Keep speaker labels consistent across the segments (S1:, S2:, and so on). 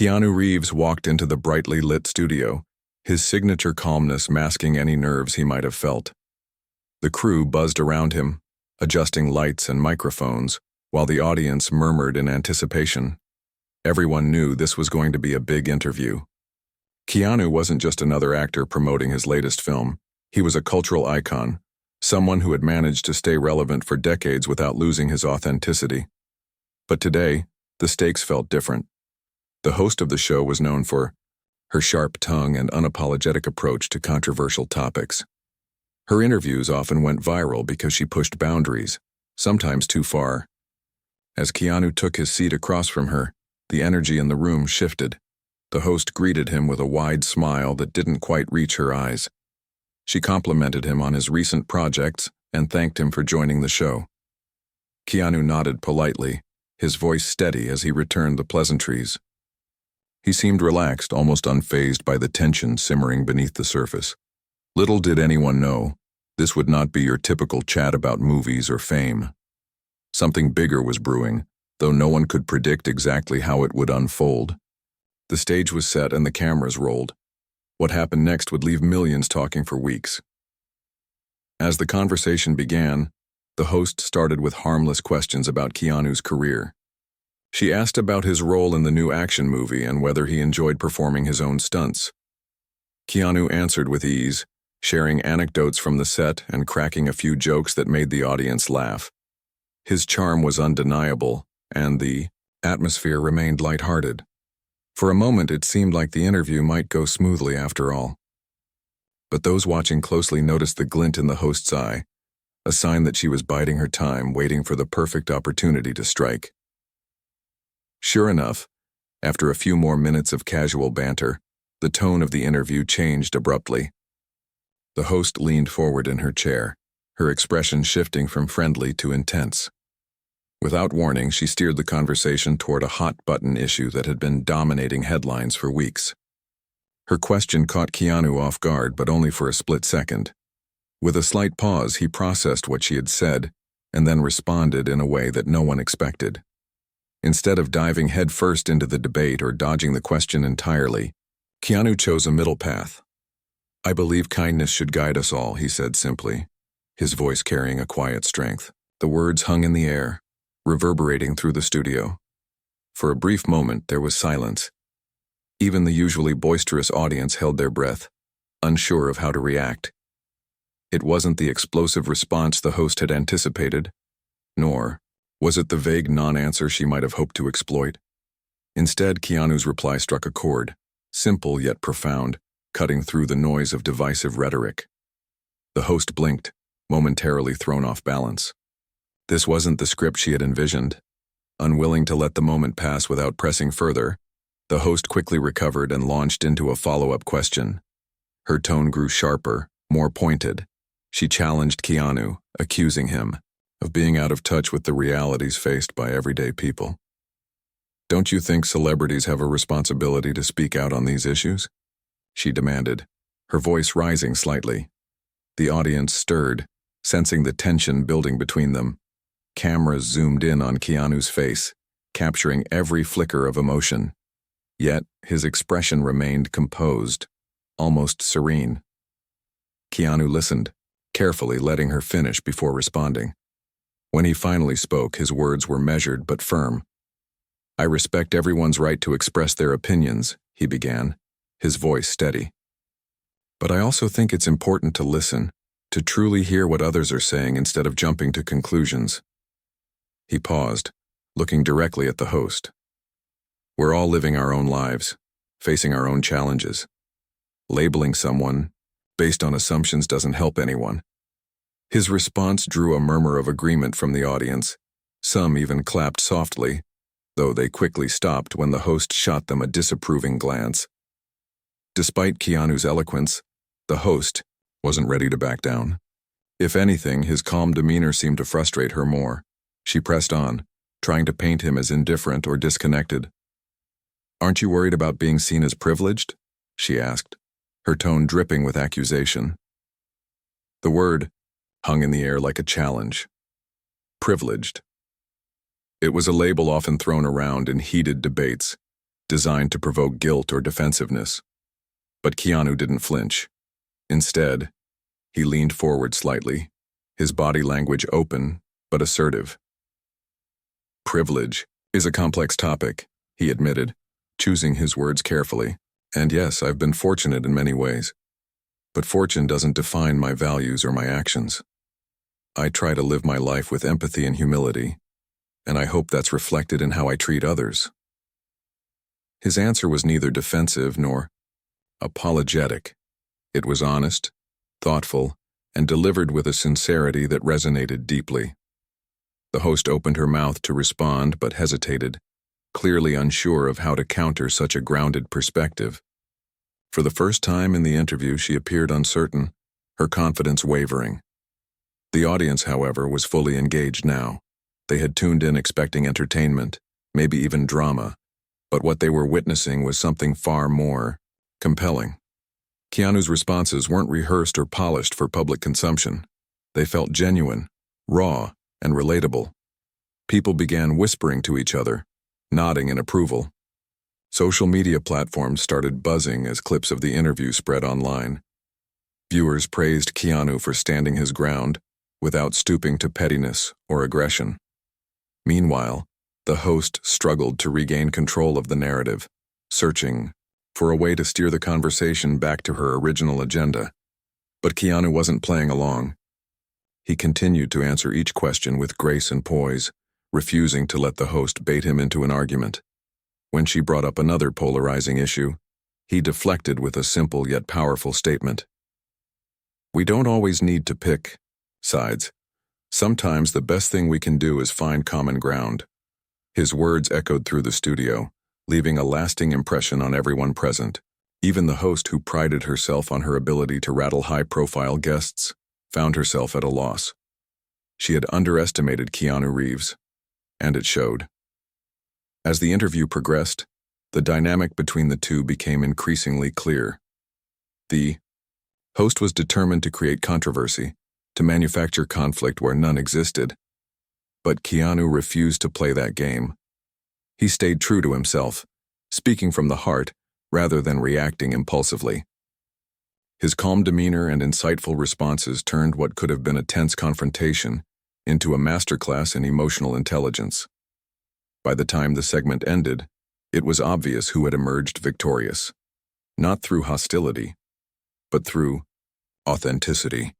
S1: Keanu Reeves walked into the brightly lit studio, his signature calmness masking any nerves he might have felt. The crew buzzed around him, adjusting lights and microphones, while the audience murmured in anticipation. Everyone knew this was going to be a big interview. Keanu wasn't just another actor promoting his latest film. He was a cultural icon, someone who had managed to stay relevant for decades without losing his authenticity. But today, the stakes felt different. The host of the show was known for her sharp tongue and unapologetic approach to controversial topics. Her interviews often went viral because she pushed boundaries, sometimes too far. As Keanu took his seat across from her, the energy in the room shifted. The host greeted him with a wide smile that didn't quite reach her eyes. She complimented him on his recent projects and thanked him for joining the show. Keanu nodded politely, his voice steady as he returned the pleasantries. He seemed relaxed, almost unfazed by the tension simmering beneath the surface. Little did anyone know, this would not be your typical chat about movies or fame. Something bigger was brewing, though no one could predict exactly how it would unfold. The stage was set and the cameras rolled. What happened next would leave millions talking for weeks. As the conversation began, the host started with harmless questions about Keanu's career. She asked about his role in the new action movie and whether he enjoyed performing his own stunts. Keanu answered with ease, sharing anecdotes from the set and cracking a few jokes that made the audience laugh. His charm was undeniable, and the atmosphere remained lighthearted. For a moment, it seemed like the interview might go smoothly after all. But those watching closely noticed the glint in the host's eye, a sign that she was biding her time, waiting for the perfect opportunity to strike. Sure enough, after a few more minutes of casual banter, the tone of the interview changed abruptly. The host leaned forward in her chair, her expression shifting from friendly to intense. Without warning, she steered the conversation toward a hot-button issue that had been dominating headlines for weeks. Her question caught Keanu off guard, but only for a split second. With a slight pause, he processed what she had said, and then responded in a way that no one expected. Instead of diving headfirst into the debate or dodging the question entirely, Keanu chose a middle path. "I believe kindness should guide us all," he said simply, his voice carrying a quiet strength. The words hung in the air, reverberating through the studio. For a brief moment, there was silence. Even the usually boisterous audience held their breath, unsure of how to react. It wasn't the explosive response the host had anticipated, nor was it the vague non-answer she might have hoped to exploit. Instead, Keanu's reply struck a chord, simple yet profound, cutting through the noise of divisive rhetoric. The host blinked, momentarily thrown off balance. This wasn't the script she had envisioned. Unwilling to let the moment pass without pressing further, the host quickly recovered and launched into a follow-up question. Her tone grew sharper, more pointed. She challenged Keanu, accusing him of being out of touch with the realities faced by everyday people. "Don't you think celebrities have a responsibility to speak out on these issues?" she demanded, her voice rising slightly. The audience stirred, sensing the tension building between them. Cameras zoomed in on Keanu's face, capturing every flicker of emotion. Yet, his expression remained composed, almost serene. Keanu listened, carefully letting her finish before responding. When he finally spoke, his words were measured but firm. "I respect everyone's right to express their opinions," he began, his voice steady. "But I also think it's important to listen, to truly hear what others are saying instead of jumping to conclusions." He paused, looking directly at the host. "We're all living our own lives, facing our own challenges. Labeling someone based on assumptions doesn't help anyone." His response drew a murmur of agreement from the audience. Some even clapped softly, though they quickly stopped when the host shot them a disapproving glance. Despite Keanu's eloquence, the host wasn't ready to back down. If anything, his calm demeanor seemed to frustrate her more. She pressed on, trying to paint him as indifferent or disconnected. "Aren't you worried about being seen as privileged?" she asked, her tone dripping with accusation. The word hung in the air like a challenge. Privileged. It was a label often thrown around in heated debates, designed to provoke guilt or defensiveness. But Keanu didn't flinch. Instead, he leaned forward slightly, his body language open but assertive. Privilege is a complex topic, he admitted, choosing his words carefully. And yes, I've been fortunate in many ways. But fortune doesn't define my values or my actions. I try to live my life with empathy and humility, and I hope that's reflected in how I treat others. His answer was neither defensive nor apologetic. It was honest, thoughtful, and delivered with a sincerity that resonated deeply. The host opened her mouth to respond but hesitated, clearly unsure of how to counter such a grounded perspective. For the first time in the interview, she appeared uncertain, her confidence wavering. The audience, however, was fully engaged now. They had tuned in expecting entertainment, maybe even drama, but what they were witnessing was something far more compelling. Keanu's responses weren't rehearsed or polished for public consumption. They felt genuine, raw, and relatable. People began whispering to each other, nodding in approval. Social media platforms started buzzing as clips of the interview spread online. Viewers praised Keanu for standing his ground without stooping to pettiness or aggression. Meanwhile, the host struggled to regain control of the narrative, searching for a way to steer the conversation back to her original agenda. But Keanu wasn't playing along. He continued to answer each question with grace and poise, refusing to let the host bait him into an argument. When she brought up another polarizing issue, he deflected with a simple yet powerful statement. We don't always need to pick sides. Sometimes the best thing we can do is find common ground. His words echoed through the studio, leaving a lasting impression on everyone present. Even the host, who prided herself on her ability to rattle high-profile guests, found herself at a loss. She had underestimated Keanu Reeves, and it showed. As the interview progressed, the dynamic between the two became increasingly clear. The host was determined to create controversy, to manufacture conflict where none existed. But Keanu refused to play that game. He stayed true to himself, speaking from the heart rather than reacting impulsively. His calm demeanor and insightful responses turned what could have been a tense confrontation into a masterclass in emotional intelligence. By the time the segment ended, it was obvious who had emerged victorious, not through hostility, but through authenticity.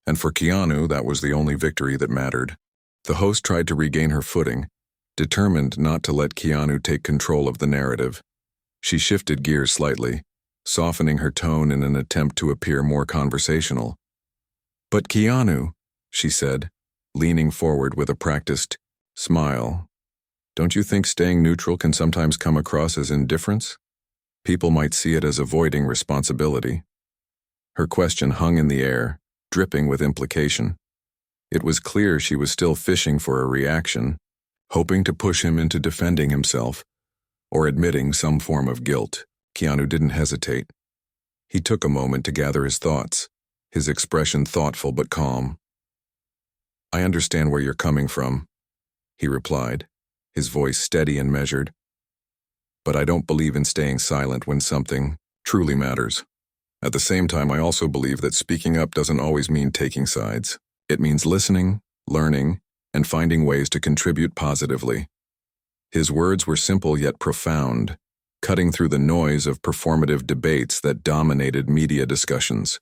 S1: And for Keanu, that was the only victory that mattered. The host tried to regain her footing, determined not to let Keanu take control of the narrative. She shifted gears slightly, softening her tone in an attempt to appear more conversational. But Keanu, she said, leaning forward with a practiced smile, don't you think staying neutral can sometimes come across as indifference? People might see it as avoiding responsibility. Her question hung in the air, dripping with implication. It was clear she was still fishing for a reaction, hoping to push him into defending himself or admitting some form of guilt. Keanu didn't hesitate. He took a moment to gather his thoughts, his expression thoughtful but calm. I understand where you're coming from, he replied, his voice steady and measured. But I don't believe in staying silent when something truly matters. At the same time, I also believe that speaking up doesn't always mean taking sides. It means listening, learning, and finding ways to contribute positively. His words were simple yet profound, cutting through the noise of performative debates that dominated media discussions.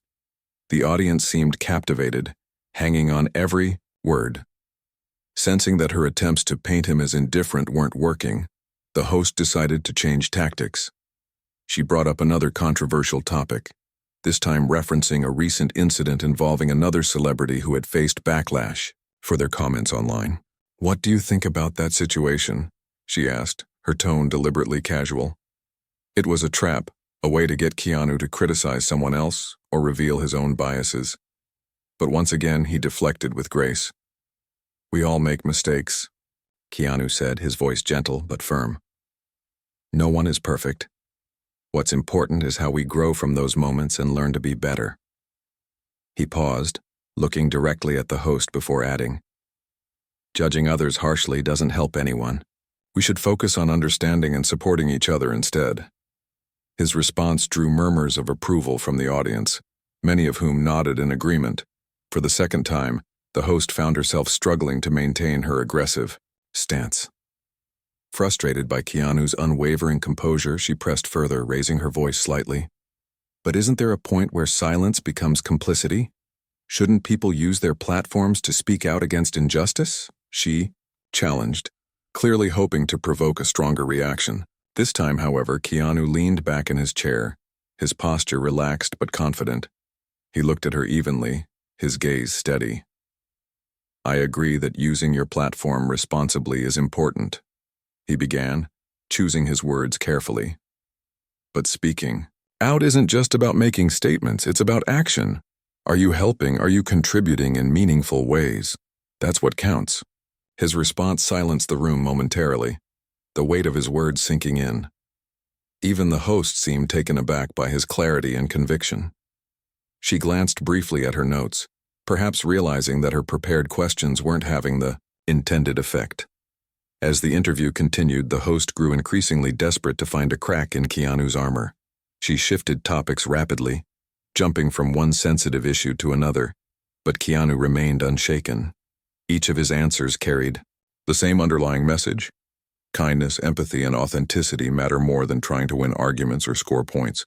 S1: The audience seemed captivated, hanging on every word. Sensing that her attempts to paint him as indifferent weren't working, the host decided to change tactics. She brought up another controversial topic, this time referencing a recent incident involving another celebrity who had faced backlash for their comments online. What do you think about that situation? She asked, her tone deliberately casual. It was a trap, a way to get Keanu to criticize someone else or reveal his own biases. But once again, he deflected with grace. We all make mistakes, Keanu said, his voice gentle but firm. No one is perfect. What's important is how we grow from those moments and learn to be better. He paused, looking directly at the host before adding, judging others harshly doesn't help anyone. We should focus on understanding and supporting each other instead. His response drew murmurs of approval from the audience, many of whom nodded in agreement. For the second time, the host found herself struggling to maintain her aggressive stance. Frustrated by Keanu's unwavering composure, she pressed further, raising her voice slightly. But isn't there a point where silence becomes complicity? Shouldn't people use their platforms to speak out against injustice? She challenged, clearly hoping to provoke a stronger reaction. This time, however, Keanu leaned back in his chair, his posture relaxed but confident. He looked at her evenly, his gaze steady. I agree that using your platform responsibly is important, he began, choosing his words carefully. But speaking out isn't just about making statements, it's about action. Are you helping? Are you contributing in meaningful ways? That's what counts. His response silenced the room momentarily, the weight of his words sinking in. Even the host seemed taken aback by his clarity and conviction. She glanced briefly at her notes, perhaps realizing that her prepared questions weren't having the intended effect. As the interview continued, the host grew increasingly desperate to find a crack in Keanu's armor. She shifted topics rapidly, jumping from one sensitive issue to another, but Keanu remained unshaken. Each of his answers carried the same underlying message. Kindness, empathy, and authenticity matter more than trying to win arguments or score points.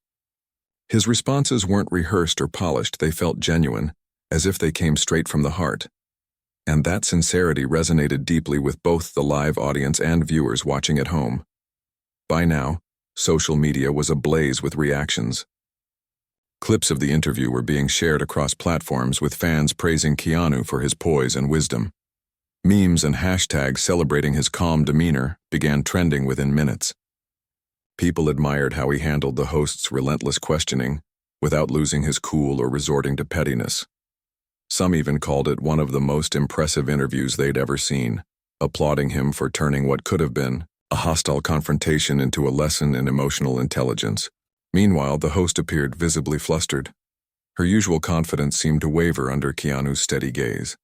S1: His responses weren't rehearsed or polished, they felt genuine, as if they came straight from the heart. And that sincerity resonated deeply with both the live audience and viewers watching at home. By now, social media was ablaze with reactions. Clips of the interview were being shared across platforms, with fans praising Keanu for his poise and wisdom. Memes and hashtags celebrating his calm demeanor began trending within minutes. People admired how he handled the host's relentless questioning without losing his cool or resorting to pettiness. Some even called it one of the most impressive interviews they'd ever seen, applauding him for turning what could have been a hostile confrontation into a lesson in emotional intelligence. Meanwhile, the host appeared visibly flustered. Her usual confidence seemed to waver under Keanu's steady gaze.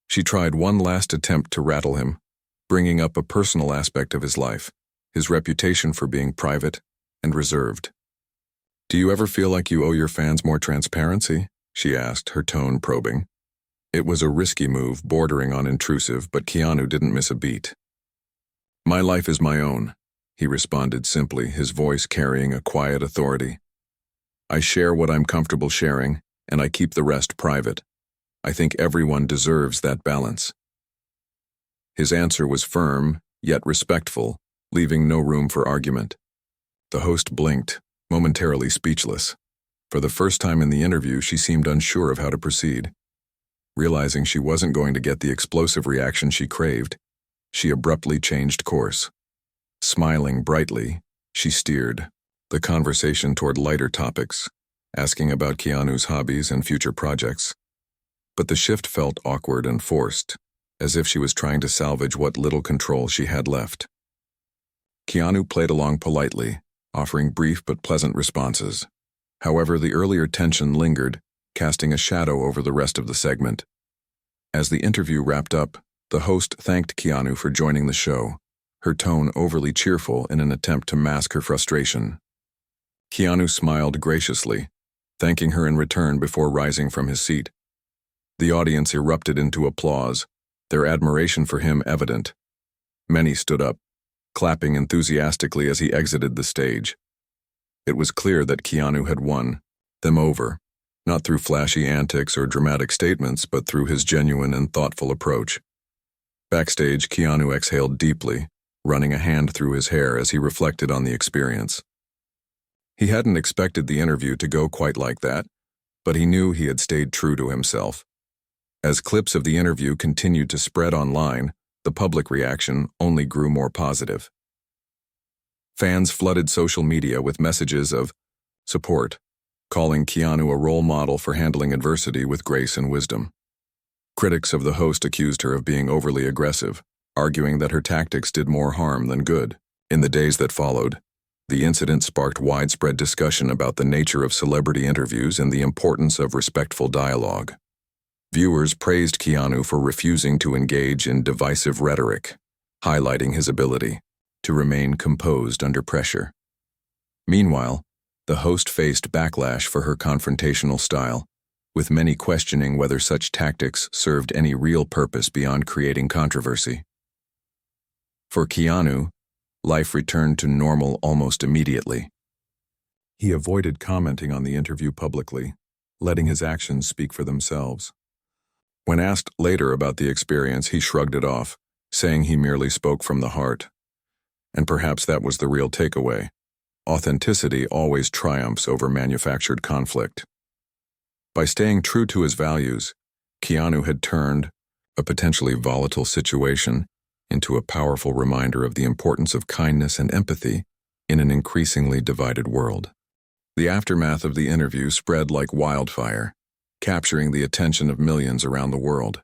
S1: She tried one last attempt to rattle him, bringing up a personal aspect of his life, his reputation for being private and reserved. Do you ever feel like you owe your fans more transparency? She asked, her tone probing. It was a risky move, bordering on intrusive, but Keanu didn't miss a beat. My life is my own, he responded simply, his voice carrying a quiet authority. I share what I'm comfortable sharing, and I keep the rest private. I think everyone deserves that balance. His answer was firm, yet respectful, leaving no room for argument. The host blinked, momentarily speechless. For the first time in the interview, she seemed unsure of how to proceed. Realizing she wasn't going to get the explosive reaction she craved, she abruptly changed course. Smiling brightly, she steered the conversation toward lighter topics, asking about Keanu's hobbies and future projects. But the shift felt awkward and forced, as if she was trying to salvage what little control she had left. Keanu played along politely, offering brief but pleasant responses. However, the earlier tension lingered, casting a shadow over the rest of the segment. As the interview wrapped up, the host thanked Keanu for joining the show, her tone overly cheerful in an attempt to mask her frustration. Keanu smiled graciously, thanking her in return before rising from his seat. The audience erupted into applause, their admiration for him evident. Many stood up, clapping enthusiastically as he exited the stage. It was clear that Keanu had won them over, not through flashy antics or dramatic statements, but through his genuine and thoughtful approach. Backstage, Keanu exhaled deeply, running a hand through his hair as he reflected on the experience. He hadn't expected the interview to go quite like that, but he knew he had stayed true to himself. As clips of the interview continued to spread online, the public reaction only grew more positive. Fans flooded social media with messages of support, calling Keanu a role model for handling adversity with grace and wisdom. Critics of the host accused her of being overly aggressive, arguing that her tactics did more harm than good. In the days that followed, the incident sparked widespread discussion about the nature of celebrity interviews and the importance of respectful dialogue. Viewers praised Keanu for refusing to engage in divisive rhetoric, highlighting his ability to remain composed under pressure. Meanwhile, the host faced backlash for her confrontational style, with many questioning whether such tactics served any real purpose beyond creating controversy. For Keanu, life returned to normal almost immediately. He avoided commenting on the interview publicly, letting his actions speak for themselves. When asked later about the experience, he shrugged it off, saying he merely spoke from the heart. And perhaps that was the real takeaway. Authenticity always triumphs over manufactured conflict. By staying true to his values, Keanu had turned a potentially volatile situation into a powerful reminder of the importance of kindness and empathy in an increasingly divided world. The aftermath of the interview spread like wildfire, capturing the attention of millions around the world.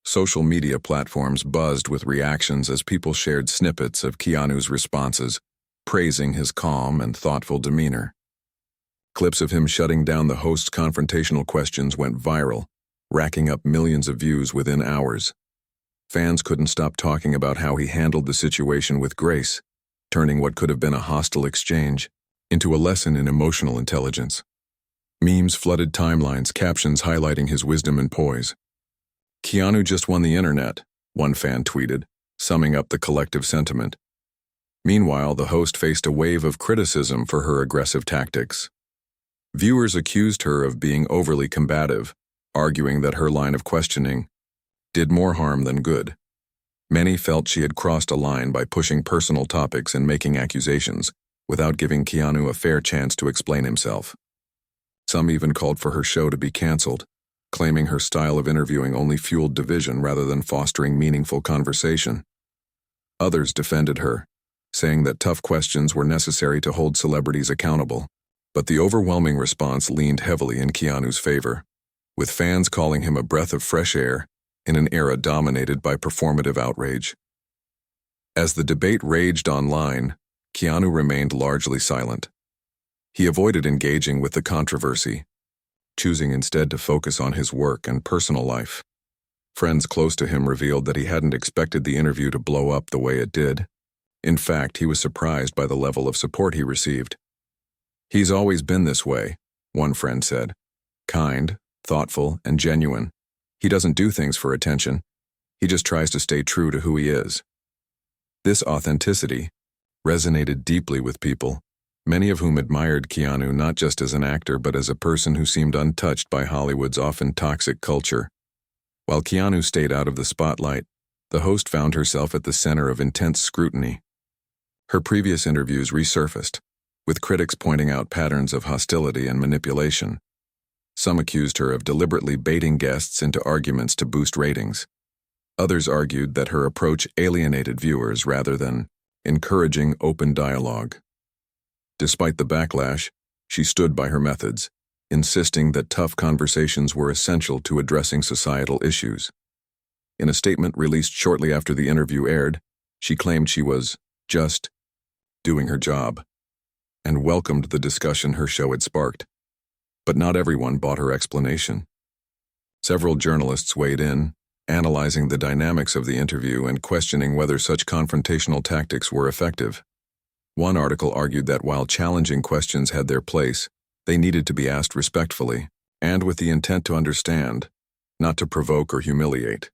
S1: Social media platforms buzzed with reactions as people shared snippets of Keanu's responses, praising his calm and thoughtful demeanor. Clips of him shutting down the host's confrontational questions went viral, racking up millions of views within hours. Fans couldn't stop talking about how he handled the situation with grace, turning what could have been a hostile exchange into a lesson in emotional intelligence. Memes flooded timelines, captions highlighting his wisdom and poise. "Keanu just won the internet," one fan tweeted, summing up the collective sentiment. Meanwhile, the host faced a wave of criticism for her aggressive tactics. Viewers accused her of being overly combative, arguing that her line of questioning did more harm than good. Many felt she had crossed a line by pushing personal topics and making accusations, without giving Keanu a fair chance to explain himself. Some even called for her show to be canceled, claiming her style of interviewing only fueled division rather than fostering meaningful conversation. Others defended her, saying that tough questions were necessary to hold celebrities accountable, but the overwhelming response leaned heavily in Keanu's favor, with fans calling him a breath of fresh air in an era dominated by performative outrage. As the debate raged online, Keanu remained largely silent. He avoided engaging with the controversy, choosing instead to focus on his work and personal life. Friends close to him revealed that he hadn't expected the interview to blow up the way it did. In fact, he was surprised by the level of support he received. "He's always been this way," one friend said. "Kind, thoughtful, and genuine. He doesn't do things for attention. He just tries to stay true to who he is." This authenticity resonated deeply with people, many of whom admired Keanu not just as an actor but as a person who seemed untouched by Hollywood's often toxic culture. While Keanu stayed out of the spotlight, the host found herself at the center of intense scrutiny. Her previous interviews resurfaced, with critics pointing out patterns of hostility and manipulation. Some accused her of deliberately baiting guests into arguments to boost ratings. Others argued that her approach alienated viewers rather than encouraging open dialogue. Despite the backlash, she stood by her methods, insisting that tough conversations were essential to addressing societal issues. In a statement released shortly after the interview aired, she claimed she was just doing her job and welcomed the discussion her show had sparked. But not everyone bought her explanation. Several journalists weighed in, analyzing the dynamics of the interview and questioning whether such confrontational tactics were effective. One article argued that while challenging questions had their place, they needed to be asked respectfully and with the intent to understand, not to provoke or humiliate.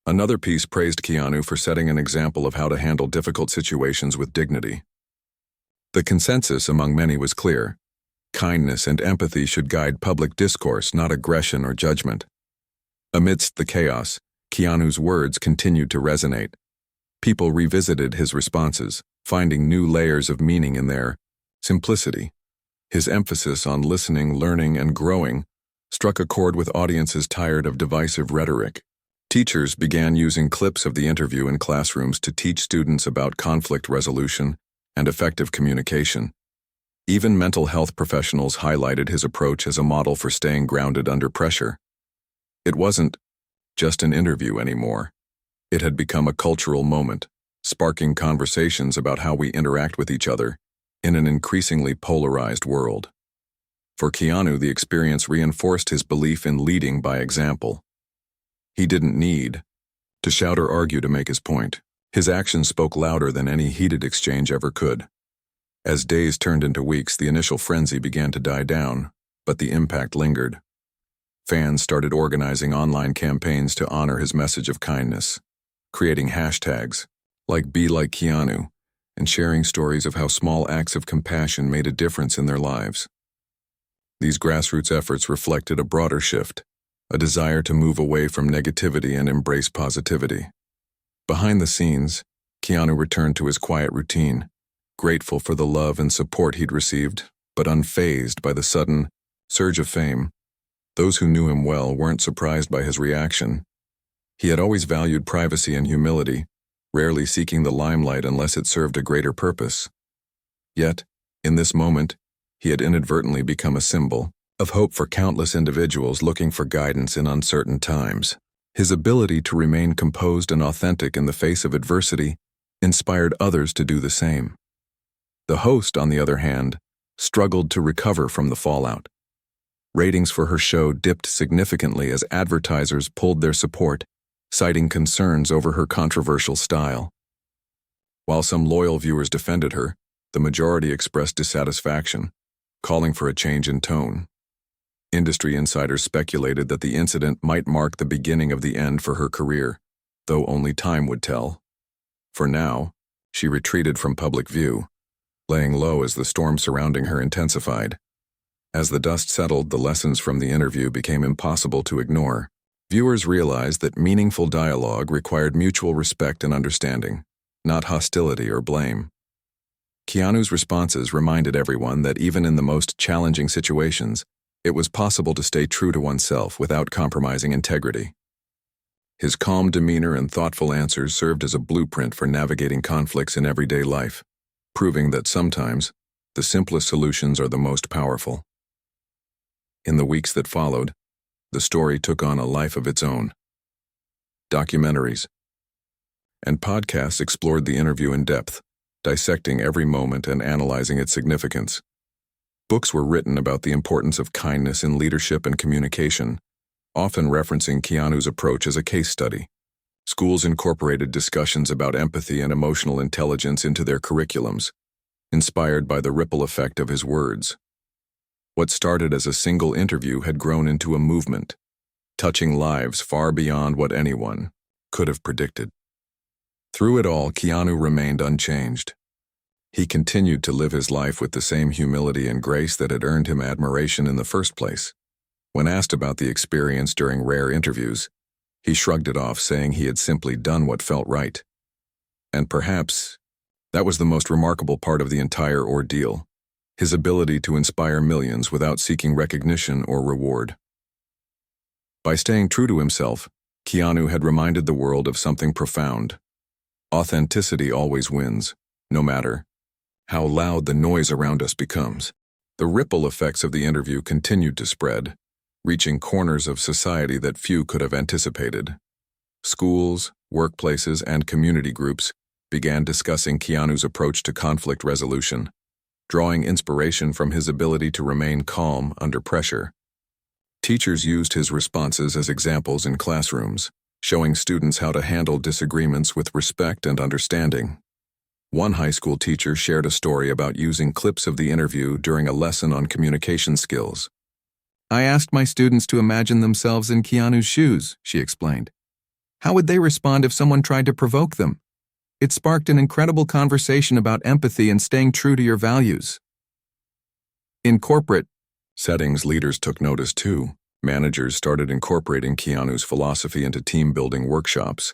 S1: Another piece praised Keanu for setting an example of how to handle difficult situations with dignity. The consensus among many was clear. Kindness and empathy should guide public discourse, not aggression or judgment. Amidst the chaos, Keanu's words continued to resonate. People revisited his responses, finding new layers of meaning in their simplicity. His emphasis on listening, learning, and growing struck a chord with audiences tired of divisive rhetoric. Teachers began using clips of the interview in classrooms to teach students about conflict resolution and effective communication. Even mental health professionals highlighted his approach as a model for staying grounded under pressure. It wasn't just an interview anymore. It had become a cultural moment, sparking conversations about how we interact with each other in an increasingly polarized world. For Keanu, the experience reinforced his belief in leading by example. He didn't need to shout or argue to make his point. His actions spoke louder than any heated exchange ever could. As days turned into weeks, the initial frenzy began to die down, but the impact lingered. Fans started organizing online campaigns to honor his message of kindness, creating hashtags like Be Like Keanu, and sharing stories of how small acts of compassion made a difference in their lives. These grassroots efforts reflected a broader shift, a desire to move away from negativity and embrace positivity. Behind the scenes, Keanu returned to his quiet routine, grateful for the love and support he'd received, but unfazed by the sudden surge of fame. Those who knew him well weren't surprised by his reaction. He had always valued privacy and humility, rarely seeking the limelight unless it served a greater purpose. Yet, in this moment, he had inadvertently become a symbol of hope for countless individuals looking for guidance in uncertain times. His ability to remain composed and authentic in the face of adversity inspired others to do the same. The host, on the other hand, struggled to recover from the fallout. Ratings for her show dipped significantly as advertisers pulled their support, citing concerns over her controversial style. While some loyal viewers defended her, the majority expressed dissatisfaction, calling for a change in tone. Industry insiders speculated that the incident might mark the beginning of the end for her career, though only time would tell. For now, she retreated from public view, laying low as the storm surrounding her intensified. As the dust settled, the lessons from the interview became impossible to ignore. Viewers realized that meaningful dialogue required mutual respect and understanding, not hostility or blame. Keanu's responses reminded everyone that even in the most challenging situations, it was possible to stay true to oneself without compromising integrity. His calm demeanor and thoughtful answers served as a blueprint for navigating conflicts in everyday life, proving that sometimes the simplest solutions are the most powerful. In the weeks that followed, the story took on a life of its own. Documentaries and podcasts explored the interview in depth, dissecting every moment and analyzing its significance. Books were written about the importance of kindness in leadership and communication, often referencing Keanu's approach as a case study. Schools incorporated discussions about empathy and emotional intelligence into their curriculums, inspired by the ripple effect of his words. What started as a single interview had grown into a movement, touching lives far beyond what anyone could have predicted. Through it all, Keanu remained unchanged. He continued to live his life with the same humility and grace that had earned him admiration in the first place. When asked about the experience during rare interviews, he shrugged it off, saying he had simply done what felt right. And perhaps that was the most remarkable part of the entire ordeal, his ability to inspire millions without seeking recognition or reward. By staying true to himself, Keanu had reminded the world of something profound. Authenticity always wins, no matter how loud the noise around us becomes. The ripple effects of the interview continued to spread, reaching corners of society that few could have anticipated. Schools, workplaces, and community groups began discussing Keanu's approach to conflict resolution, drawing inspiration from his ability to remain calm under pressure. Teachers used his responses as examples in classrooms, showing students how to handle disagreements with respect and understanding. One high school teacher shared a story about using clips of the interview during a lesson on communication skills. "I asked my students to imagine themselves in Keanu's shoes," she explained. "How would they respond if someone tried to provoke them? It sparked an incredible conversation about empathy and staying true to your values." In corporate settings, leaders took notice too. Managers started incorporating Keanu's philosophy into team-building workshops,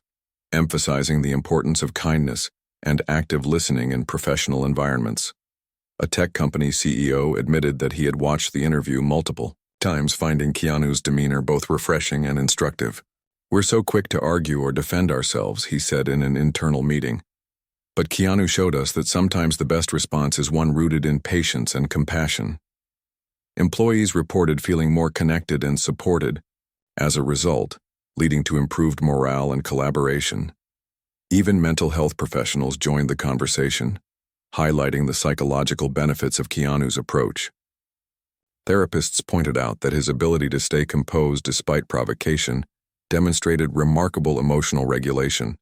S1: emphasizing the importance of kindness and active listening in professional environments. A tech company CEO admitted that he had watched the interview multiple times, finding Keanu's demeanor both refreshing and instructive. "We're so quick to argue or defend ourselves," he said in an internal meeting. But Keanu showed us that sometimes the best response is one rooted in patience and compassion. Employees reported feeling more connected and supported as a result, leading to improved morale and collaboration. Even mental health professionals joined the conversation, highlighting the psychological benefits of Keanu's approach. Therapists pointed out that his ability to stay composed despite provocation demonstrated remarkable emotional regulation,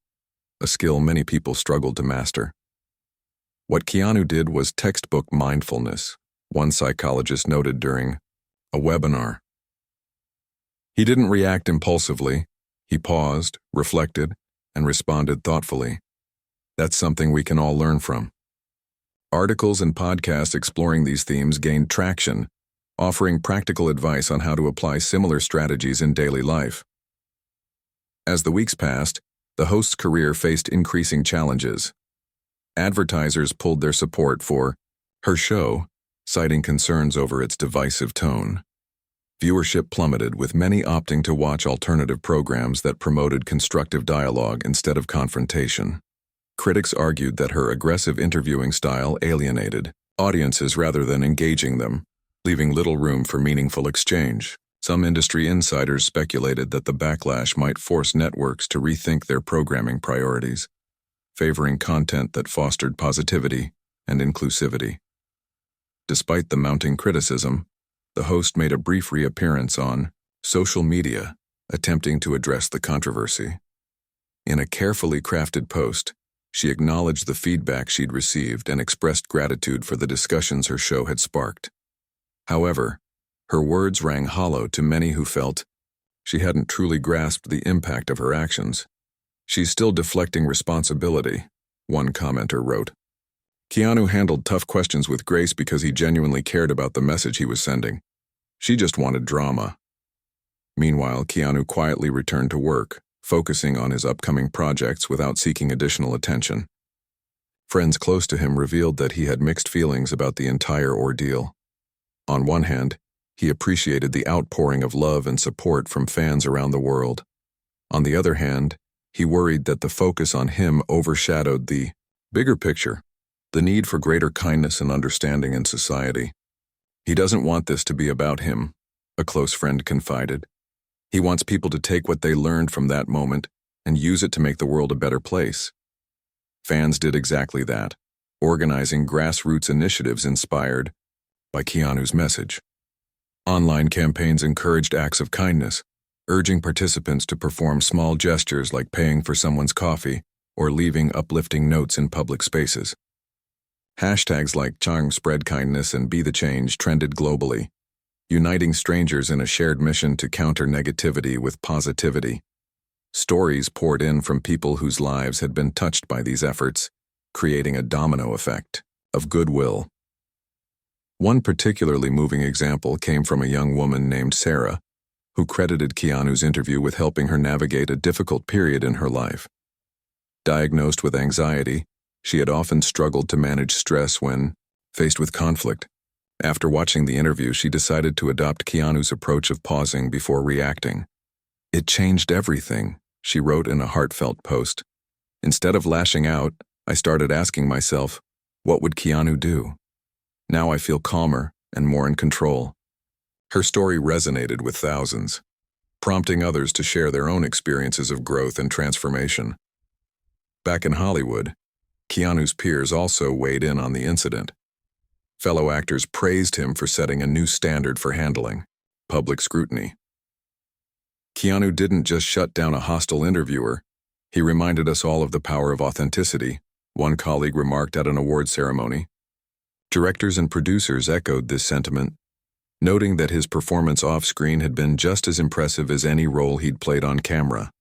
S1: a skill many people struggled to master. What Keanu did was textbook mindfulness, one psychologist noted during a webinar. He didn't react impulsively. He paused, reflected, and responded thoughtfully. That's something we can all learn from. Articles and podcasts exploring these themes gained traction, offering practical advice on how to apply similar strategies in daily life. As the weeks passed, the host's career faced increasing challenges. Advertisers pulled their support for her show, citing concerns over its divisive tone. Viewership plummeted, with many opting to watch alternative programs that promoted constructive dialogue instead of confrontation. Critics argued that her aggressive interviewing style alienated audiences rather than engaging them, leaving little room for meaningful exchange. Some industry insiders speculated that the backlash might force networks to rethink their programming priorities, favoring content that fostered positivity and inclusivity. Despite the mounting criticism, the host made a brief reappearance on social media, attempting to address the controversy. In a carefully crafted post, she acknowledged the feedback she'd received and expressed gratitude for the discussions her show had sparked. However, her words rang hollow to many who felt she hadn't truly grasped the impact of her actions. "She's still deflecting responsibility," one commenter wrote. Keanu handled tough questions with grace because he genuinely cared about the message he was sending. She just wanted drama. Meanwhile, Keanu quietly returned to work, focusing on his upcoming projects without seeking additional attention. Friends close to him revealed that he had mixed feelings about the entire ordeal. On one hand, he appreciated the outpouring of love and support from fans around the world. On the other hand, he worried that the focus on him overshadowed the bigger picture, the need for greater kindness and understanding in society. "He doesn't want this to be about him," a close friend confided. "He wants people to take what they learned from that moment and use it to make the world a better place." Fans did exactly that, organizing grassroots initiatives inspired by Keanu's message. Online campaigns encouraged acts of kindness, urging participants to perform small gestures like paying for someone's coffee or leaving uplifting notes in public spaces. Hashtags like Chang Spread Kindness and Be the Change trended globally, uniting strangers in a shared mission to counter negativity with positivity. Stories poured in from people whose lives had been touched by these efforts, creating a domino effect of goodwill. One particularly moving example came from a young woman named Sarah, who credited Keanu's interview with helping her navigate a difficult period in her life. Diagnosed with anxiety, she had often struggled to manage stress when faced with conflict. After watching the interview, she decided to adopt Keanu's approach of pausing before reacting. "It changed everything," she wrote in a heartfelt post. "Instead of lashing out, I started asking myself, what would Keanu do? Now I feel calmer and more in control." Her story resonated with thousands, prompting others to share their own experiences of growth and transformation. Back in Hollywood, Keanu's peers also weighed in on the incident. Fellow actors praised him for setting a new standard for handling public scrutiny. Keanu didn't just shut down a hostile interviewer, he reminded us all of the power of authenticity, one colleague remarked at an award ceremony. Directors and producers echoed this sentiment, noting that his performance off-screen had been just as impressive as any role he'd played on camera.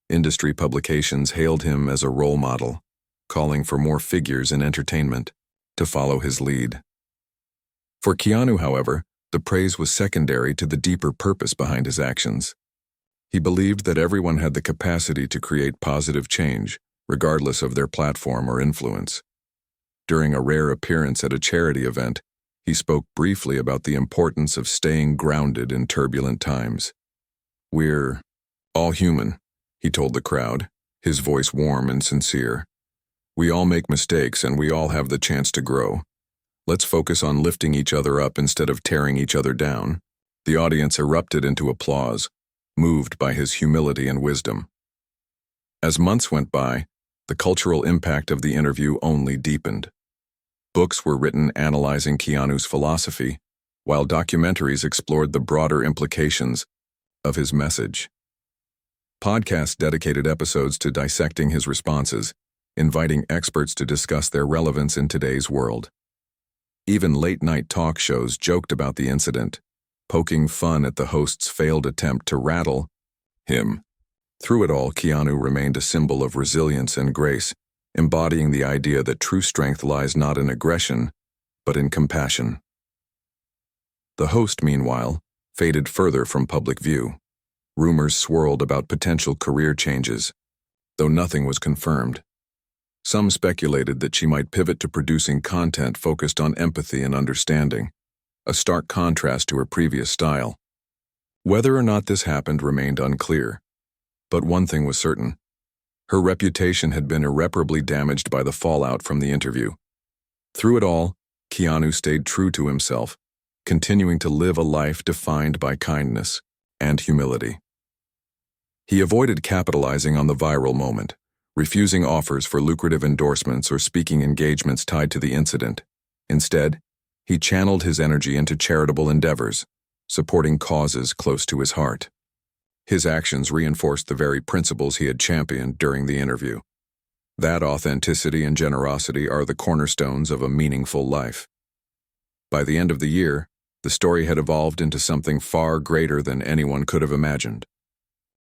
S1: Industry publications hailed him as a role model, calling for more figures in entertainment to follow his lead. For Keanu, however, the praise was secondary to the deeper purpose behind his actions. He believed that everyone had the capacity to create positive change, regardless of their platform or influence. During a rare appearance at a charity event, he spoke briefly about the importance of staying grounded in turbulent times. "We're all human," he told the crowd, his voice warm and sincere. "We all make mistakes and we all have the chance to grow. Let's focus on lifting each other up instead of tearing each other down." The audience erupted into applause, moved by his humility and wisdom. As months went by, the cultural impact of the interview only deepened. Books were written analyzing Keanu's philosophy, while documentaries explored the broader implications of his message. Podcasts dedicated episodes to dissecting his responses, inviting experts to discuss their relevance in today's world. Even late-night talk shows joked about the incident, poking fun at the host's failed attempt to rattle him. Through it all, Keanu remained a symbol of resilience and grace, embodying the idea that true strength lies not in aggression, but in compassion. The host, meanwhile, faded further from public view. Rumors swirled about potential career changes, though nothing was confirmed. Some speculated that she might pivot to producing content focused on empathy and understanding, a stark contrast to her previous style. Whether or not this happened remained unclear, but one thing was certain. Her reputation had been irreparably damaged by the fallout from the interview. Through it all, Keanu stayed true to himself, continuing to live a life defined by kindness and humility. He avoided capitalizing on the viral moment, refusing offers for lucrative endorsements or speaking engagements tied to the incident. Instead, he channeled his energy into charitable endeavors, supporting causes close to his heart. His actions reinforced the very principles he had championed during the interview. That authenticity and generosity are the cornerstones of a meaningful life. By the end of the year, the story had evolved into something far greater than anyone could have imagined.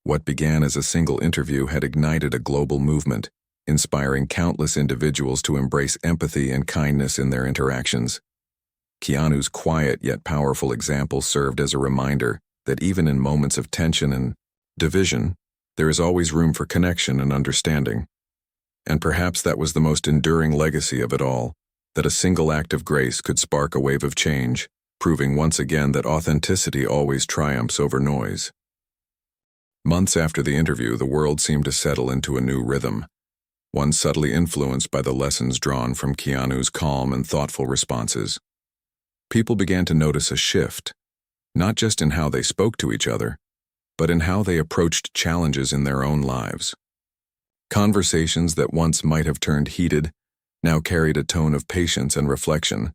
S1: What began as a single interview had ignited a global movement, inspiring countless individuals to embrace empathy and kindness in their interactions. Keanu's quiet yet powerful example served as a reminder that even in moments of tension and division, there is always room for connection and understanding. And perhaps that was the most enduring legacy of it all, that a single act of grace could spark a wave of change, proving once again that authenticity always triumphs over noise. Months after the interview, the world seemed to settle into a new rhythm, one subtly influenced by the lessons drawn from Keanu's calm and thoughtful responses. People began to notice a shift, not just in how they spoke to each other, but in how they approached challenges in their own lives. Conversations that once might have turned heated now carried a tone of patience and reflection.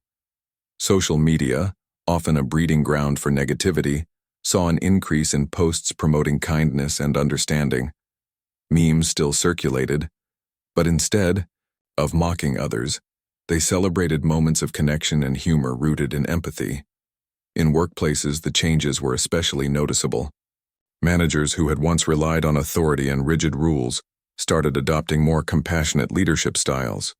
S1: Social media, often a breeding ground for negativity, saw an increase in posts promoting kindness and understanding. Memes still circulated, but instead of mocking others, they celebrated moments of connection and humor rooted in empathy. In workplaces, the changes were especially noticeable. Managers who had once relied on authority and rigid rules started adopting more compassionate leadership styles.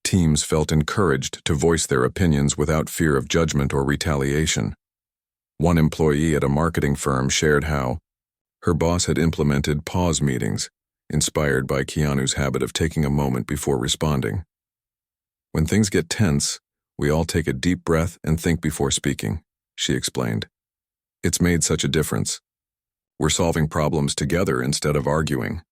S1: Teams felt encouraged to voice their opinions without fear of judgment or retaliation. One employee at a marketing firm shared how her boss had implemented pause meetings, inspired by Keanu's habit of taking a moment before responding. "When things get tense, we all take a deep breath and think before speaking," she explained. "It's made such a difference. We're solving problems together instead of arguing."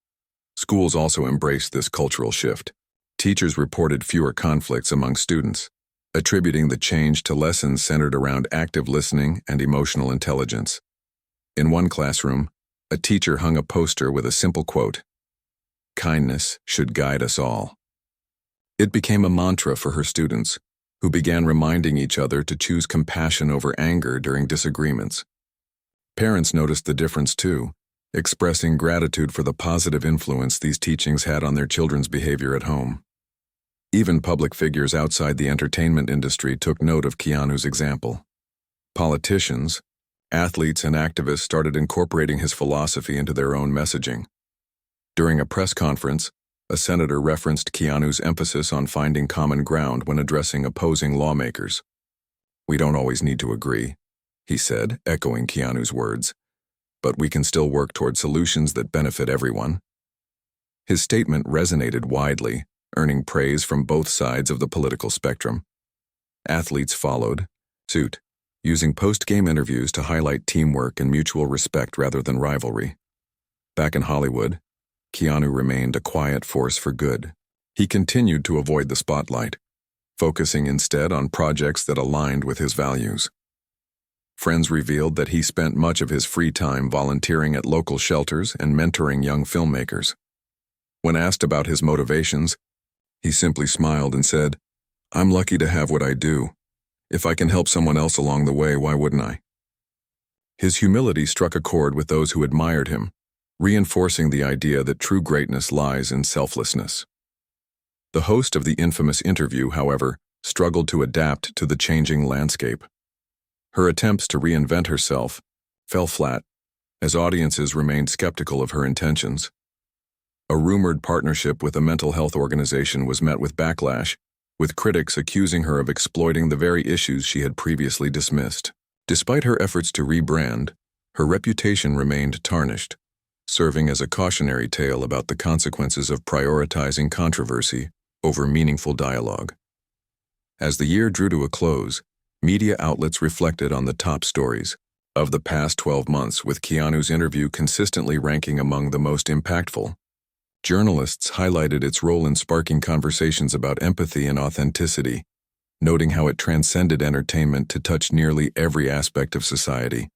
S1: Schools also embraced this cultural shift. Teachers reported fewer conflicts among students, attributing the change to lessons centered around active listening and emotional intelligence. In one classroom, a teacher hung a poster with a simple quote, "Kindness should guide us all." It became a mantra for her students, who began reminding each other to choose compassion over anger during disagreements. Parents noticed the difference too, expressing gratitude for the positive influence these teachings had on their children's behavior at home. Even public figures outside the entertainment industry took note of Keanu's example. Politicians, athletes, and activists started incorporating his philosophy into their own messaging. During a press conference, a senator referenced Keanu's emphasis on finding common ground when addressing opposing lawmakers. "We don't always need to agree," he said, echoing Keanu's words, "but we can still work toward solutions that benefit everyone." His statement resonated widely, earning praise from both sides of the political spectrum. Athletes followed suit, using post-game interviews to highlight teamwork and mutual respect rather than rivalry. Back in Hollywood, Keanu remained a quiet force for good. He continued to avoid the spotlight, focusing instead on projects that aligned with his values. Friends revealed that he spent much of his free time volunteering at local shelters and mentoring young filmmakers. When asked about his motivations, he simply smiled and said, "I'm lucky to have what I do. If I can help someone else along the way, why wouldn't I?" His humility struck a chord with those who admired him, reinforcing the idea that true greatness lies in selflessness. The host of the infamous interview, however, struggled to adapt to the changing landscape. Her attempts to reinvent herself fell flat, as audiences remained skeptical of her intentions. A rumored partnership with a mental health organization was met with backlash, with critics accusing her of exploiting the very issues she had previously dismissed. Despite her efforts to rebrand, her reputation remained tarnished, serving as a cautionary tale about the consequences of prioritizing controversy over meaningful dialogue. As the year drew to a close, media outlets reflected on the top stories of the past 12 months, with Keanu's interview consistently ranking among the most impactful. Journalists highlighted its role in sparking conversations about empathy and authenticity, noting how it transcended entertainment to touch nearly every aspect of society.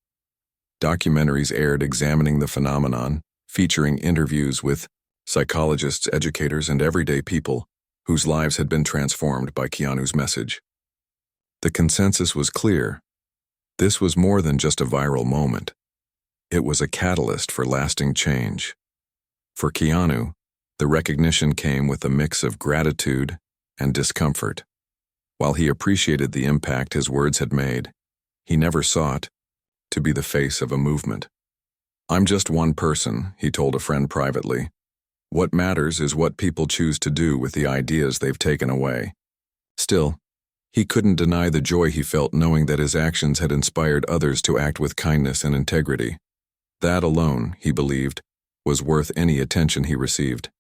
S1: Documentaries aired examining the phenomenon, featuring interviews with psychologists, educators, and everyday people whose lives had been transformed by Keanu's message. The consensus was clear. This was more than just a viral moment. It was a catalyst for lasting change. For Keanu, the recognition came with a mix of gratitude and discomfort. While he appreciated the impact his words had made, he never sought to be the face of a movement. "I'm just one person," he told a friend privately. "What matters is what people choose to do with the ideas they've taken away." Still, he couldn't deny the joy he felt knowing that his actions had inspired others to act with kindness and integrity. That alone, he believed, was worth any attention he received.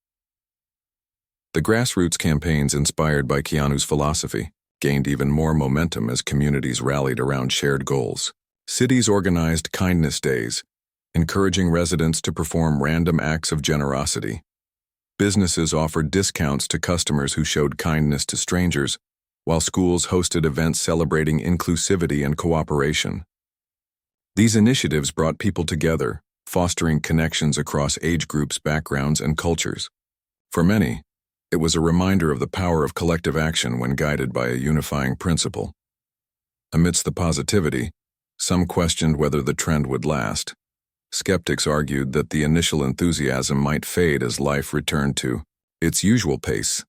S1: The grassroots campaigns inspired by Keanu's philosophy gained even more momentum as communities rallied around shared goals. Cities organized kindness days, encouraging residents to perform random acts of generosity. Businesses offered discounts to customers who showed kindness to strangers, while schools hosted events celebrating inclusivity and cooperation. These initiatives brought people together, fostering connections across age groups, backgrounds, and cultures. For many, it was a reminder of the power of collective action when guided by a unifying principle. Amidst the positivity, some questioned whether the trend would last. Skeptics argued that the initial enthusiasm might fade as life returned to its usual pace.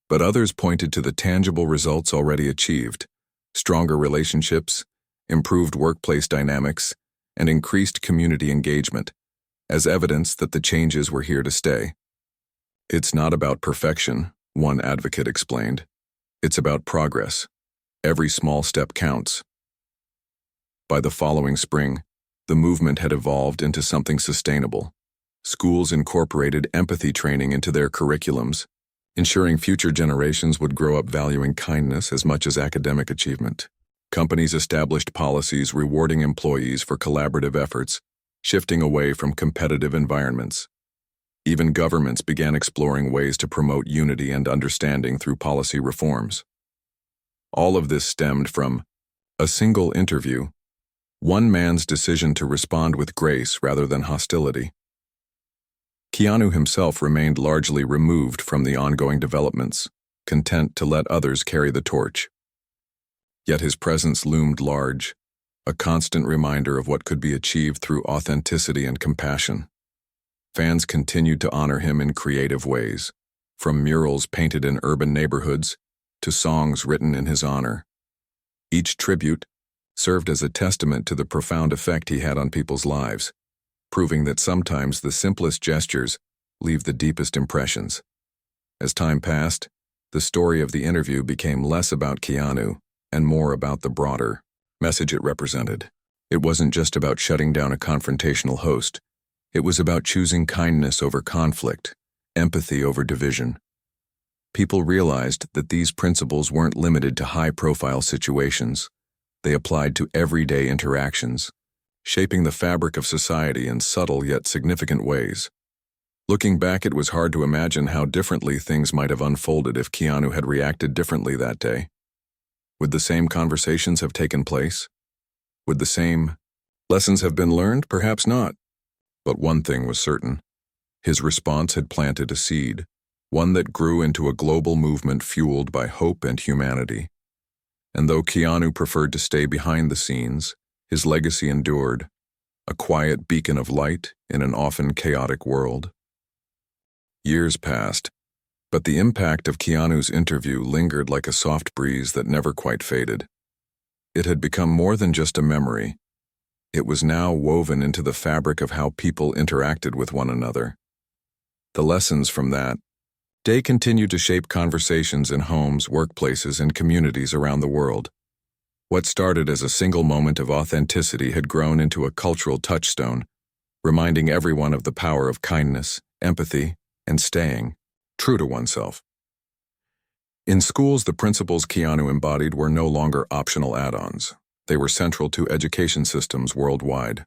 S1: But others pointed to the tangible results already achieved: stronger relationships, improved workplace dynamics, and increased community engagement, as evidence that the changes were here to stay. "It's not about perfection," one advocate explained. "It's about progress. Every small step counts." By the following spring, the movement had evolved into something sustainable. Schools incorporated empathy training into their curriculums, ensuring future generations would grow up valuing kindness as much as academic achievement. Companies established policies rewarding employees for collaborative efforts, shifting away from competitive environments. Even governments began exploring ways to promote unity and understanding through policy reforms. All of this stemmed from a single interview, one man's decision to respond with grace rather than hostility. Keanu himself remained largely removed from the ongoing developments, content to let others carry the torch. Yet his presence loomed large, a constant reminder of what could be achieved through authenticity and compassion. Fans continued to honor him in creative ways, from murals painted in urban neighborhoods to songs written in his honor. Each tribute served as a testament to the profound effect he had on people's lives, proving that sometimes the simplest gestures leave the deepest impressions. As time passed, the story of the interview became less about Keanu and more about the broader message it represented. It wasn't just about shutting down a confrontational host. It was about choosing kindness over conflict, empathy over division. People realized that these principles weren't limited to high-profile situations. They applied to everyday interactions, shaping the fabric of society in subtle yet significant ways. Looking back, it was hard to imagine how differently things might have unfolded if Keanu had reacted differently that day. Would the same conversations have taken place? Would the same lessons have been learned? Perhaps not. But one thing was certain. His response had planted a seed, one that grew into a global movement fueled by hope and humanity. And though Keanu preferred to stay behind the scenes, his legacy endured, a quiet beacon of light in an often chaotic world. Years passed, but the impact of Keanu's interview lingered like a soft breeze that never quite faded. It had become more than just a memory. It was now woven into the fabric of how people interacted with one another. The lessons from that day continued to shape conversations in homes, workplaces, and communities around the world. What started as a single moment of authenticity had grown into a cultural touchstone, reminding everyone of the power of kindness, empathy, and staying true to oneself. In schools, the principles Keanu embodied were no longer optional add-ons. They were central to education systems worldwide.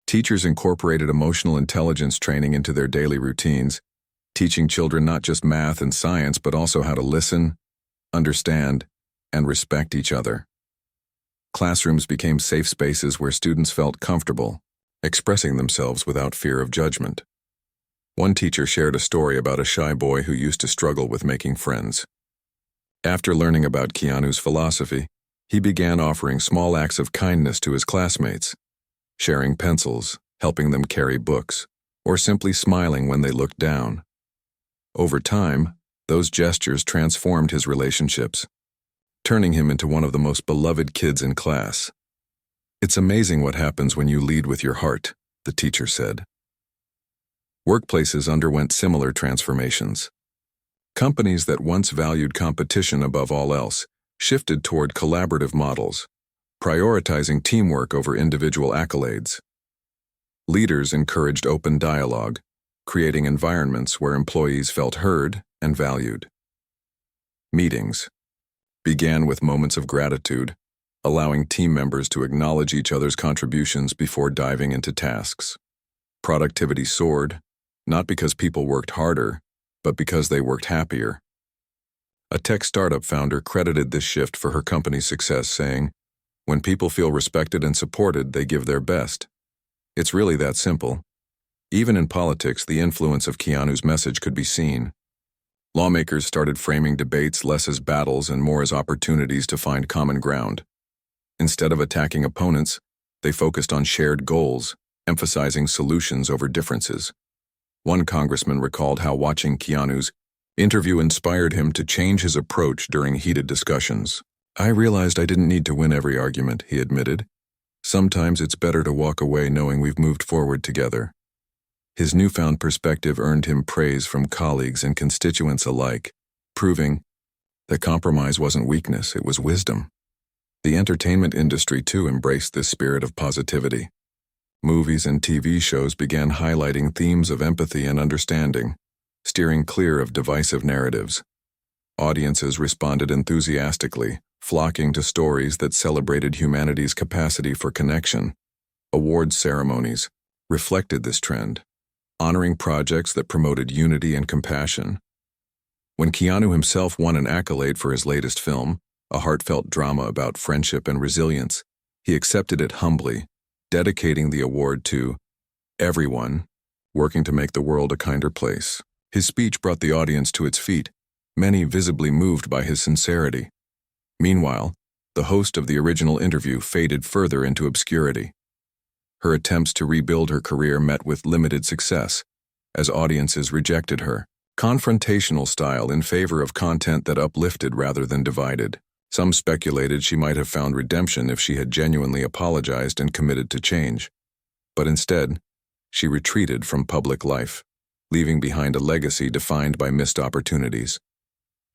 S1: Teachers incorporated emotional intelligence training into their daily routines, teaching children not just math and science, but also how to listen, understand, and respect each other. Classrooms became safe spaces where students felt comfortable, expressing themselves without fear of judgment. One teacher shared a story about a shy boy who used to struggle with making friends. After learning about Keanu's philosophy, he began offering small acts of kindness to his classmates, sharing pencils, helping them carry books, or simply smiling when they looked down. Over time, those gestures transformed his relationships, turning him into one of the most beloved kids in class. "It's amazing what happens when you lead with your heart," the teacher said. Workplaces underwent similar transformations. Companies that once valued competition above all else shifted toward collaborative models, prioritizing teamwork over individual accolades. Leaders encouraged open dialogue, creating environments where employees felt heard and valued. Meetings began with moments of gratitude, allowing team members to acknowledge each other's contributions before diving into tasks. Productivity soared, not because people worked harder, but because they worked happier. A tech startup founder credited this shift for her company's success, saying, "When people feel respected and supported, they give their best." It's really that simple. Even in politics, the influence of Keanu's message could be seen. Lawmakers started framing debates less as battles and more as opportunities to find common ground. Instead of attacking opponents, they focused on shared goals, emphasizing solutions over differences. One congressman recalled how watching Keanu's interview inspired him to change his approach during heated discussions. "I realized I didn't need to win every argument," he admitted. "Sometimes it's better to walk away knowing we've moved forward together." His newfound perspective earned him praise from colleagues and constituents alike, proving that compromise wasn't weakness, it was wisdom. The entertainment industry, too, embraced this spirit of positivity. Movies and TV shows began highlighting themes of empathy and understanding, steering clear of divisive narratives. Audiences responded enthusiastically, flocking to stories that celebrated humanity's capacity for connection. Award ceremonies reflected this trend, honoring projects that promoted unity and compassion. When Keanu himself won an accolade for his latest film, a heartfelt drama about friendship and resilience, he accepted it humbly, dedicating the award to everyone working to make the world a kinder place. His speech brought the audience to its feet, many visibly moved by his sincerity. Meanwhile, the host of the original interview faded further into obscurity. Her attempts to rebuild her career met with limited success, as audiences rejected her confrontational style in favor of content that uplifted rather than divided. Some speculated she might have found redemption if she had genuinely apologized and committed to change. But instead, she retreated from public life, leaving behind a legacy defined by missed opportunities.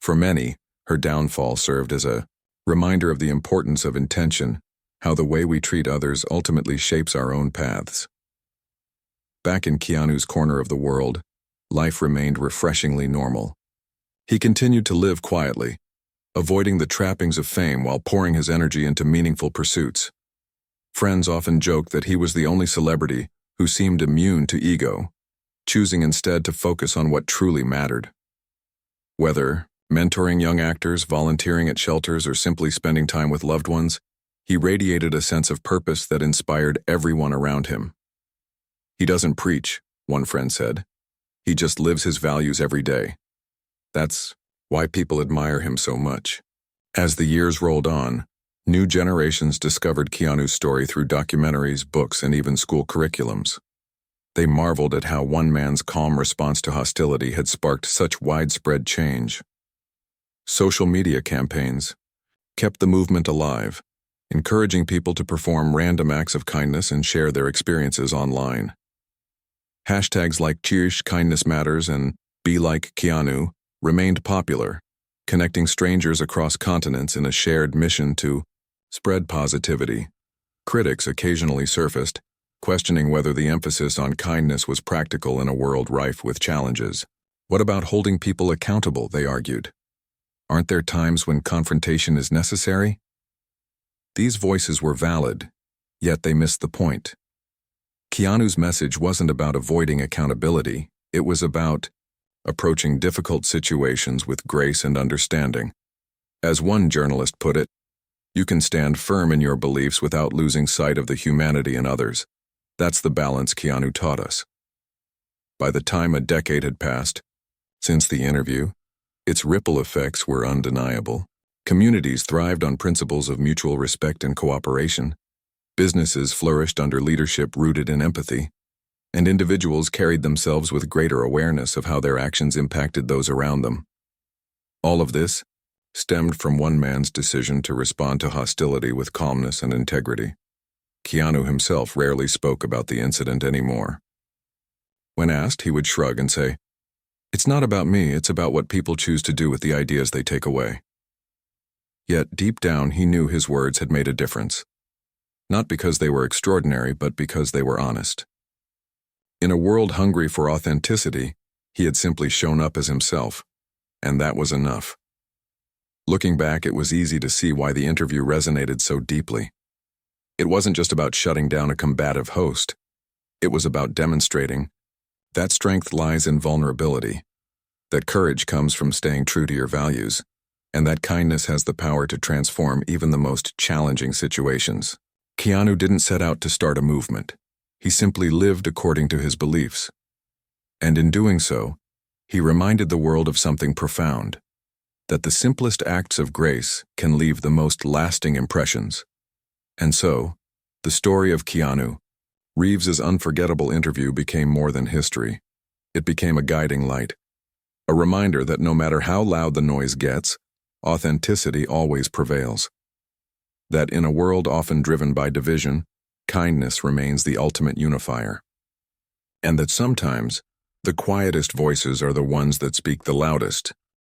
S1: For many, her downfall served as a reminder of the importance of intention, how the way we treat others ultimately shapes our own paths. Back in Keanu's corner of the world, life remained refreshingly normal. He continued to live quietly, avoiding the trappings of fame while pouring his energy into meaningful pursuits. Friends often joked that he was the only celebrity who seemed immune to ego, choosing instead to focus on what truly mattered. Whether mentoring young actors, volunteering at shelters, or simply spending time with loved ones, he radiated a sense of purpose that inspired everyone around him. "He doesn't preach," one friend said. "He just lives his values every day. That's why people admire him so much." As the years rolled on, New generations discovered Keanu's story through documentaries, books, and even school curriculums. They marveled at how one man's calm response to hostility had sparked such widespread change. Social media campaigns kept the movement alive, encouraging people to perform random acts of kindness and share their experiences online. Hashtags like Cheers, Kindness Matters, and Be Like Keanu remained popular, connecting strangers across continents in a shared mission to spread positivity. Critics occasionally surfaced, questioning whether the emphasis on kindness was practical in a world rife with challenges. What about holding people accountable, they argued. Aren't there times when confrontation is necessary? These voices were valid, yet they missed the point. Keanu's message wasn't about avoiding accountability, it was about approaching difficult situations with grace and understanding. As one journalist put it, you can stand firm in your beliefs without losing sight of the humanity in others. That's the balance Keanu taught us. By the time a decade had passed since the interview, its ripple effects were undeniable. Communities thrived on principles of mutual respect and cooperation. Businesses flourished under leadership rooted in empathy, and individuals carried themselves with greater awareness of how their actions impacted those around them. All of this stemmed from one man's decision to respond to hostility with calmness and integrity. Keanu himself rarely spoke about the incident anymore. When asked, he would shrug and say, "It's not about me, it's about what people choose to do with the ideas they take away." Yet deep down he knew his words had made a difference. Not because they were extraordinary, but because they were honest. In a world hungry for authenticity, he had simply shown up as himself, and that was enough. Looking back, it was easy to see why the interview resonated so deeply. It wasn't just about shutting down a combative host. It was about demonstrating that strength lies in vulnerability, that courage comes from staying true to your values, and that kindness has the power to transform even the most challenging situations. Keanu didn't set out to start a movement. He simply lived according to his beliefs. And in doing so, he reminded the world of something profound, that the simplest acts of grace can leave the most lasting impressions. And so, the story of Keanu Reeves' unforgettable interview became more than history. It became a guiding light, a reminder that no matter how loud the noise gets, authenticity always prevails. That in a world often driven by division, kindness remains the ultimate unifier. And that sometimes, the quietest voices are the ones that speak the loudest.